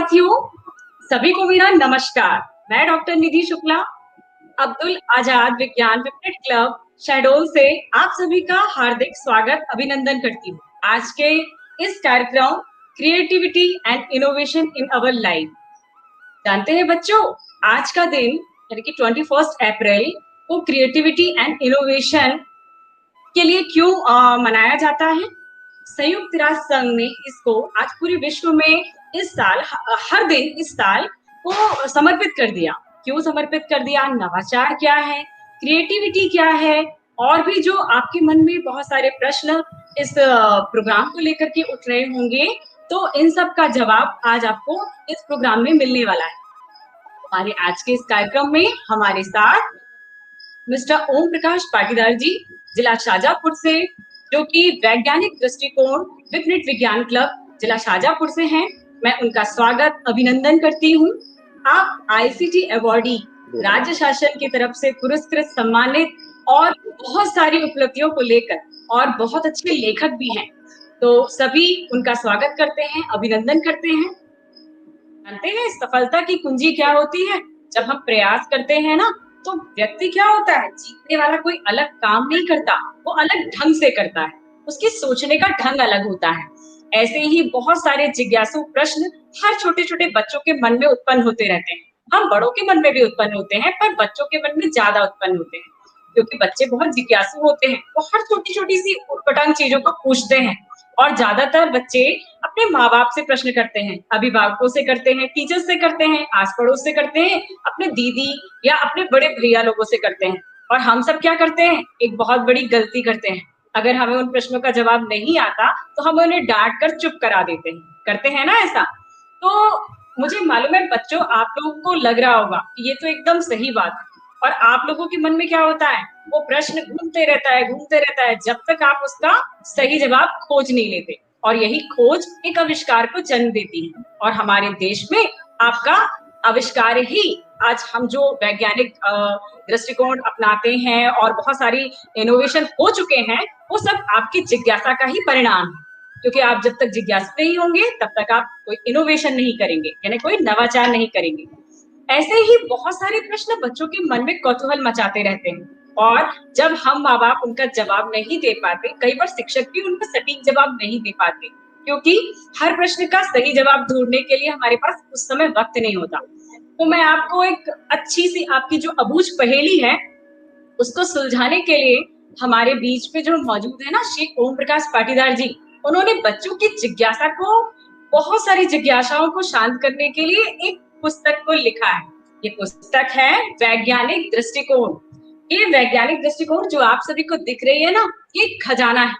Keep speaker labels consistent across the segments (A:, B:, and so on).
A: साथियों, सभी को मेरा नमस्कार। मैं डॉक्टर निधि शुक्ला, अब्दुल आजाद विज्ञान विपरीत क्लब शहडोल से आप सभी का हार्दिक स्वागत अभिनंदन करती हूँ। आज के इस कार्यक्रम creativity and innovation in our life. जानते हैं बच्चों, आज का दिन यानी कि 21 अप्रैल को क्रिएटिविटी एंड इनोवेशन के लिए क्यों मनाया जाता है? संयुक्त राष्ट्र संघ ने इसको आज पूरे विश्व में इस साल हर दिन इस साल को समर्पित कर दिया। क्यों समर्पित कर दिया? नवाचार क्या है, क्रिएटिविटी क्या है, और भी जो आपके मन में बहुत सारे प्रश्न इस प्रोग्राम को लेकर के उठ रहे होंगे, तो इन सब का जवाब आज आपको इस प्रोग्राम में मिलने वाला है। हमारे आज के इस कार्यक्रम में हमारे साथ मिस्टर ओम प्रकाश पाटीदार जी, जिला शाजापुर से, जो कि वैज्ञानिक दृष्टिकोण विपरीत विज्ञान क्लब जिला शाजापुर से हैं। मैं उनका स्वागत अभिनंदन करती हूँ। आप आईसीटी अवार्डी, राज्य शासन की तरफ से पुरस्कृत, सम्मानित और बहुत सारी उपलब्धियों को लेकर और बहुत अच्छे लेखक भी हैं। तो सभी उनका स्वागत करते हैं, अभिनंदन करते हैं। जानते हैं सफलता की कुंजी क्या होती है? जब हम प्रयास करते हैं ना, तो व्यक्ति क्या होता है, जीतने वाला कोई अलग काम नहीं करता, वो अलग ढंग से करता है, उसकी सोचने का ढंग अलग होता है। ऐसे ही बहुत सारे जिज्ञासु प्रश्न हर छोटे छोटे बच्चों के मन में उत्पन्न होते रहते हैं। हम बड़ों के मन में भी उत्पन्न होते हैं, पर बच्चों के मन में ज्यादा उत्पन्न होते हैं, क्योंकि बच्चे बहुत जिज्ञासु होते हैं। वो हर छोटी छोटी सी उटपटांग चीजों को पूछते हैं, और ज्यादातर बच्चे अपने माँ बाप से प्रश्न करते हैं, अभिभावकों से करते हैं, टीचर से करते हैं, आस पड़ोस से करते हैं, अपने दीदी या अपने बड़े भैया लोगों से करते हैं। और हम सब क्या करते हैं? एक बहुत बड़ी गलती करते हैं। अगर हमें उन प्रश्नों का जवाब नहीं आता, तो हम उन्हें डांट कर चुप करा देते हैं। करते हैं ना ऐसा? तो मुझे मालूम है बच्चों, आप लोगों को लग रहा होगा कि ये तो एकदम सही बात है, और आप लोगों के मन में क्या होता है, वो प्रश्न घूमते रहता है जब तक आप उसका सही जवाब खोज नहीं लेते। और यही खोज एक आविष्कार को जन्म देती है, और हमारे देश में आपका आविष्कार ही आज हम जो वैज्ञानिक दृष्टिकोण अपनाते हैं और बहुत सारी इनोवेशन हो चुके हैं, वो सब आपकी जिज्ञासा का ही परिणाम है। क्योंकि आप जब तक जिज्ञासु नहीं होंगे, तब तक आप कोई इनोवेशन नहीं करेंगे, यानी कोई नवाचार नहीं करेंगे। ऐसे ही बहुत सारे प्रश्न बच्चों के मन में कौतूहल मचाते रहते हैं, और जब हम माँ बाप उनका जवाब नहीं दे पाते, कई बार शिक्षक भी उनका सटीक जवाब नहीं दे पाते, क्योंकि हर प्रश्न का सही जवाब ढूंढने के लिए हमारे पास उस समय वक्त नहीं होता। तो मैं आपको एक अच्छी सी आपकी जो अबूझ पहेली है, उसको सुलझाने के लिए हमारे बीच में जो मौजूद है ना, श्री ओम प्रकाश पाटीदार जी, उन्होंने बच्चों की जिज्ञासा को, बहुत सारी जिज्ञासाओं को शांत करने के लिए एक पुस्तक को लिखा है। ये पुस्तक है वैज्ञानिक दृष्टिकोण। ये वैज्ञानिक दृष्टिकोण जो आप सभी को दिख रही है ना, ये खजाना है,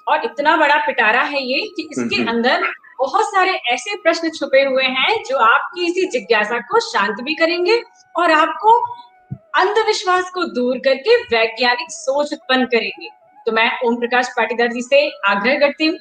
A: और इतना बड़ा पिटारा है ये कि इसके अंदर बहुत सारे ऐसे प्रश्न छुपे हुए हैं जो आपकी इसी जिज्ञासा को शांत भी करेंगे, और आपको अंधविश्वास को दूर करके वैज्ञानिक सोच उत्पन्न करेंगे। तो मैं ओम प्रकाश पाटीदार जी से आग्रह करती हूँ,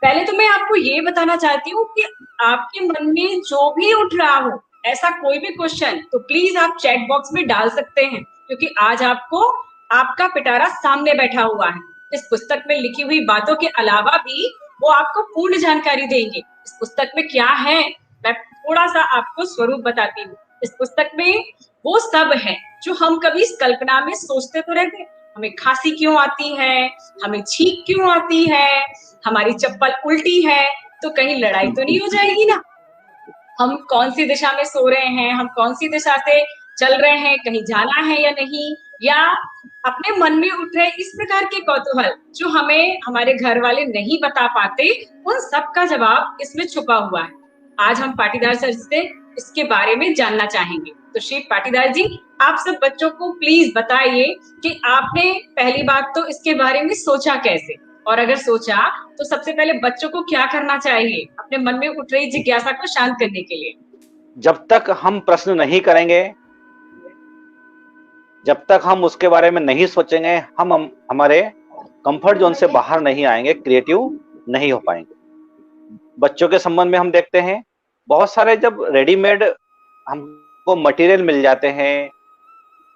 A: पहले तो मैं आपको ये बताना चाहती हूँ कि आपके मन में जो भी उठ रहा हो, ऐसा कोई भी क्वेश्चन, तो प्लीज आप चैट बॉक्स में डाल सकते हैं, क्योंकि आज आपको आपका पिटारा सामने बैठा हुआ है। इस पुस्तक में लिखी हुई बातों के अलावा भी वो आपको पूर्ण जानकारी देंगे। इस पुस्तक में क्या है, मैं थोड़ा सा आपको स्वरूप बताती हूँ। इस पुस्तक में वो सब है जो हम कभी कल्पना में सोचते तो रहते, हमें खांसी क्यों आती है, हमें छींक क्यों आती है, हमारी चप्पल उल्टी है, तो कहीं लड़ाई तो नहीं हो जाएगी ना, हम कौन सी दिशा में सो रहे हैं, हम कौन सी दिशा से चल रहे हैं, कहीं जाना है या नहीं, या अपने मन में उठ रहे इस प्रकार के कौतूहल जो हमें हमारे घर वाले नहीं बता पाते, उन सब का जवाब इसमें छुपा हुआ है। आज हम पाटीदार सर से इसके बारे में जानना चाहेंगे। तो श्री पाटीदार जी, आप सब बच्चों को प्लीज बताइए कि आपने पहली बात तो इसके बारे में सोचा कैसे, और अगर सोचा तो सबसे पहले बच्चों को क्या करना चाहिए अपने मन में उठ रही जिज्ञासा को शांत करने के लिए?
B: जब तक हम प्रश्न नहीं करेंगे, जब तक हम उसके बारे में नहीं सोचेंगे, हम हमारे कंफर्ट जोन से बाहर नहीं आएंगे, क्रिएटिव नहीं हो पाएंगे। बच्चों के संबंध में हम देखते हैं, बहुत सारे जब रेडीमेड हमको मटेरियल मिल जाते हैं,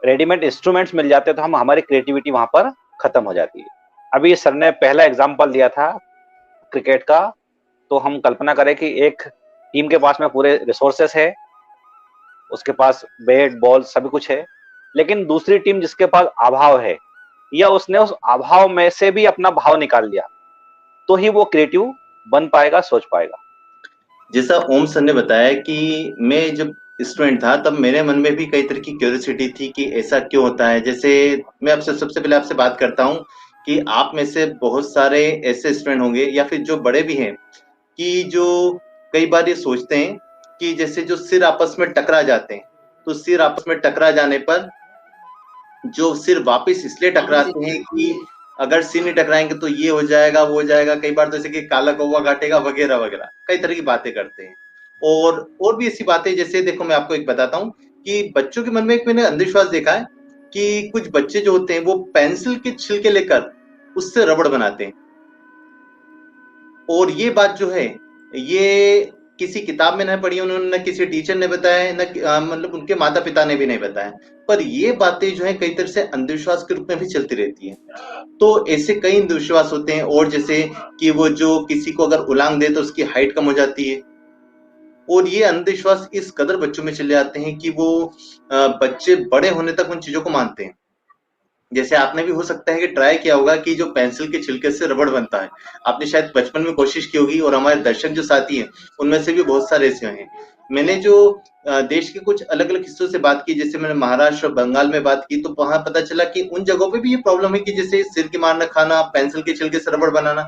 B: रेडीमेड इंस्ट्रूमेंट्स मिल जाते हैं, तो हम हमारी क्रिएटिविटी वहां पर खत्म हो जाती है। अभी सर ने पहला एग्जांपल दिया था क्रिकेट का, तो हम कल्पना करें कि एक टीम के पास में पूरे रिसोर्सेस है, उसके पास बैट बॉल सभी कुछ है, लेकिन दूसरी टीम जिसके पास अभाव है या उसने उस अभाव में से भी अपना भाव निकाल लिया, तो ही वो क्रिएटिव बन पाएगा, सोच पाएगा।
C: जैसा ओम सर ने बताया कि मैं जब स्टूडेंट था तब मेरे मन में भी कई तरह की क्यूरियोसिटी थी कि ऐसा क्यों होता है। जैसे मैं आपसे सबसे पहले आपसे बात करता हूँ कि आप में से बहुत सारे ऐसे स्टूडेंट होंगे या फिर जो बड़े भी हैं कि जो कई बार ये सोचते हैं कि जैसे जो सिर आपस में टकरा जाते हैं, तो सिर आपस में टकरा जाने पर जो सिर वापस इसलिए टकराते हैं कि अगर सिर नहीं टकराएंगे तो ये हो जाएगा, वो हो जाएगा। कई बार तो जैसे कि काला कौवा काटेगा वगैरह वगैरह कई तरह की बातें करते हैं। और भी ऐसी बातें, जैसे देखो मैं आपको एक बताता हूँ कि बच्चों के मन में एक मैंने अंधविश्वास देखा है कि कुछ बच्चे जो होते हैं वो पेंसिल के छिलके लेकर उससे रबड़ बनाते हैं। और ये बात जो है ये किसी किताब में नहीं पढ़ी उन्होंने, न किसी टीचर ने बताया, न मतलब उनके माता पिता ने भी नहीं बताया। पर ये बातें जो है कई तरह से अंधविश्वास के रूप में भी चलती रहती है। तो ऐसे कई अंधविश्वास होते हैं। और जैसे कि वो जो किसी को अगर उलांग दे तो उसकी हाइट कम हो जाती है। और ये अंधविश्वास इस कदर बच्चों में चले आते हैं कि वो बच्चे बड़े होने तक उन चीजों को मानते हैं। जैसे आपने भी हो सकता है कि ट्राई किया होगा कि जो पेंसिल के छिलके से रबड़ बनता है, आपने शायद बचपन में कोशिश की होगी। और हमारे दर्शक जो साथी हैं उनमें से भी बहुत सारे ऐसे हैं। मैंने जो देश के कुछ अलग अलग हिस्सों से बात की, जैसे मैंने महाराष्ट्र और बंगाल में बात की, तो वहां पता चला कि उन जगहों पे भी ये प्रॉब्लम है कि जैसे सिर की मार न खाना, पेंसिल के छिलके से रबड़ बनाना।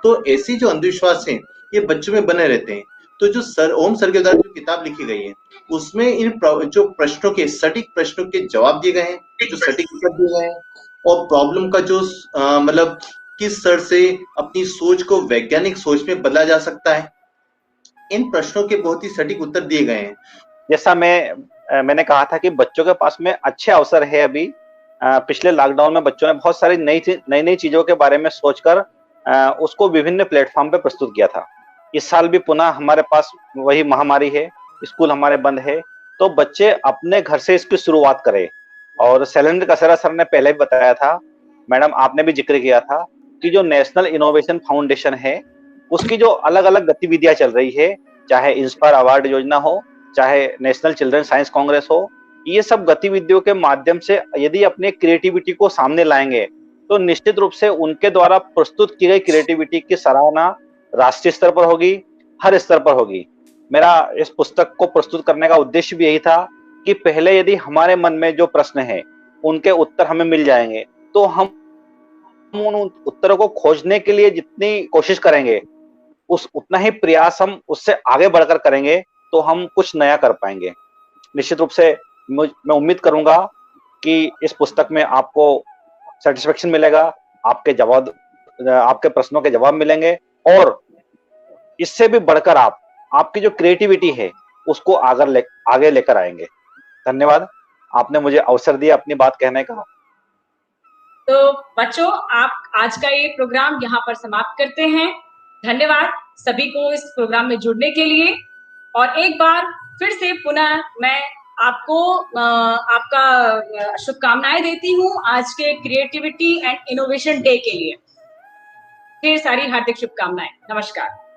C: तो ऐसी जो अंधविश्वास है ये बच्चों में बने रहते हैं। तो जो सर ओम सर के द्वारा जो किताब लिखी गई है उसमें जो प्रश्नों के सटीक प्रश्नों के जवाब दिए गए हैं, जो सटीक उत्तर दिए गए हैं, और प्रॉब्लम का जो मतलब किस स्तर से अपनी सोच को वैज्ञानिक सोच में बदला जा सकता है, इन प्रश्नों के बहुत ही सटीक उत्तर दिए गए हैं।
B: जैसा मैंने कहा था कि बच्चों के पास में अच्छे अवसर है अभी। पिछले लॉकडाउन में बच्चों ने बहुत सारी नई चीजों के बारे में सोचकर उसको विभिन्न प्लेटफॉर्म पे प्रस्तुत किया था। इस साल भी पुनः हमारे पास वही महामारी है, स्कूल हमारे बंद है, तो बच्चे अपने घर से इसकी शुरुआत करें। और शैलेंद्र कसेरा सर ने पहले भी बताया था, मैडम आपने भी जिक्र किया था कि जो नेशनल इनोवेशन फाउंडेशन है उसकी जो अलग अलग गतिविधियां चल रही है, चाहे इंस्पायर अवार्ड योजना हो, चाहे नेशनल चिल्ड्रन साइंस कांग्रेस हो, ये सब गतिविधियों के माध्यम से यदि अपने क्रिएटिविटी को सामने लाएंगे तो निश्चित रूप से उनके द्वारा प्रस्तुत की गई क्रिएटिविटी की सराहना राष्ट्रीय स्तर पर होगी, हर स्तर पर होगी। मेरा इस पुस्तक को प्रस्तुत करने का उद्देश्य भी यही था कि पहले यदि हमारे मन में जो प्रश्न है उनके उत्तर हमें मिल जाएंगे तो हम उन उत्तरों को खोजने के लिए जितनी कोशिश करेंगे उतना ही प्रयास हम उससे आगे बढ़कर करेंगे तो हम कुछ नया कर पाएंगे। निश्चित रूप से मैं उम्मीद करूंगा कि इस पुस्तक में आपको सेटिस्फेक्शन मिलेगा, आपके प्रश्नों के जवाब मिलेंगे और इससे भी बढ़कर आपकी जो क्रिएटिविटी है उसको आगे लेकर आएंगे। धन्यवाद, आपने मुझे अवसर दिया अपनी बात कहने का।
A: तो बच्चों, आप आज का ये प्रोग्राम यहाँ पर समाप्त करते हैं। धन्यवाद सभी को इस प्रोग्राम में जुड़ने के लिए। और एक बार फिर से पुनः मैं आपको आपका शुभकामनाएं देती हूँ आज के क्रिएटिविटी एंड इनोवेशन डे के लिए। ढेर सारी हार्दिक शुभकामनाएं। नमस्कार।